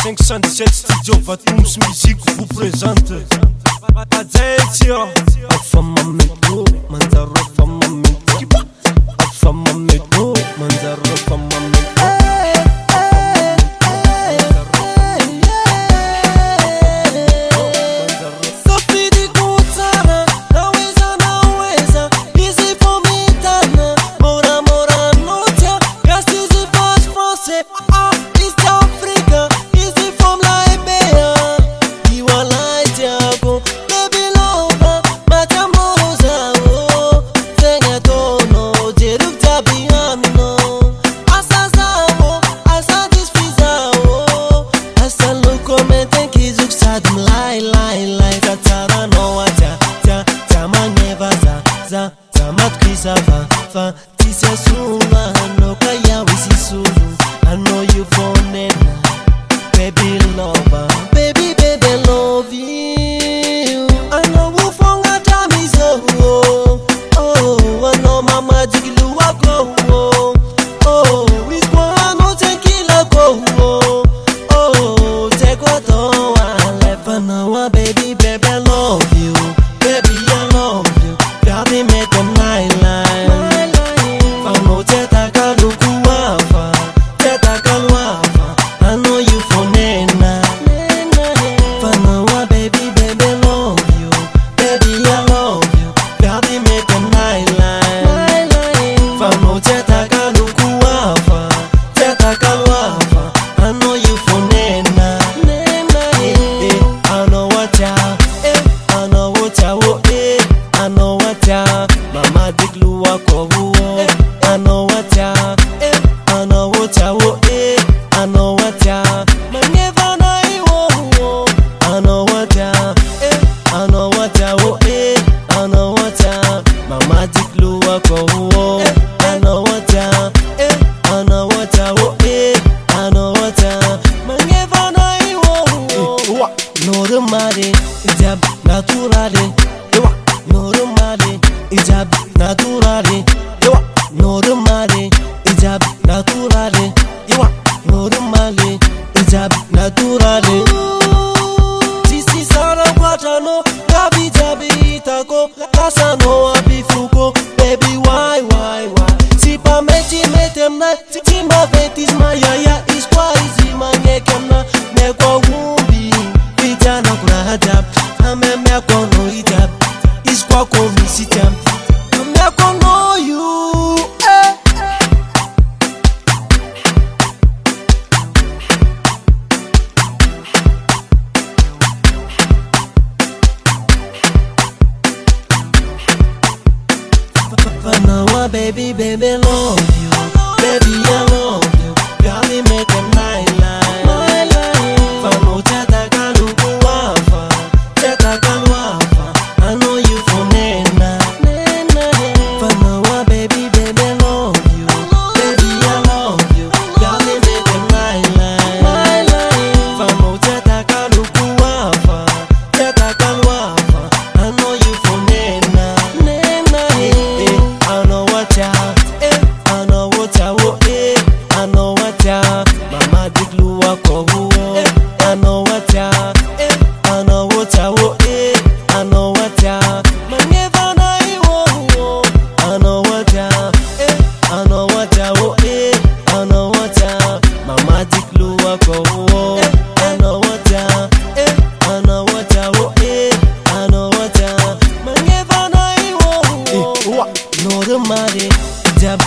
517 Studio Vatous Musique vous présente BADJENT'S Femme Mainty Manzaro Femme Mainty Femme Mainty Manzaro Femme Mainty I know you phone it, baby lover, baby love you. I know who phone got me so. I know my magic lu go. Oh, we go no tequila go. Oh, take what I left for now, baby love you, baby I love you. Baby make them lie. Mama diglu wako huo, I know what ya, I know what ya, I know what ya. Maneva na iwo, I know what ya, I know what ya, I know what ya. Mama diglu wako huo, I know what ya, I know what ya, I know what ya. Maneva na iwo, normale, ijab naturale. Normale, ijab naturale. Normale, ijab naturale. Normale, ijab naturale. Sisi sara guatano, gabi jabi itako, kasa no abifuko, baby why? Si pa meti metemna, si ma vetis mayaya is quasi manyekemna, mekwa wumbi, vijana kuna hajab, ame mekwa no ijab. Is kwa komisitam, I'm not gonna know you. Now, baby love you, baby I love you. Baby make them lie. Fano chata kaluku wafa, chata kalwafa. I know you for nena. Fano baby love you, baby I love you. Baby make them lie. Fano chata kaluku wafa, chata kalwafa. I know you for nena. I know what ya, I know what ya, I know what ya. Mama diglu wako huo, I know what ya, I know what ya, I know what ya. Maneva na iwo, I know what ya, I know what ya, I know what ya. Mama diglu wako huo, I know what ya, I know what ya, I know what ya. Maneva na iwo, normale, ijab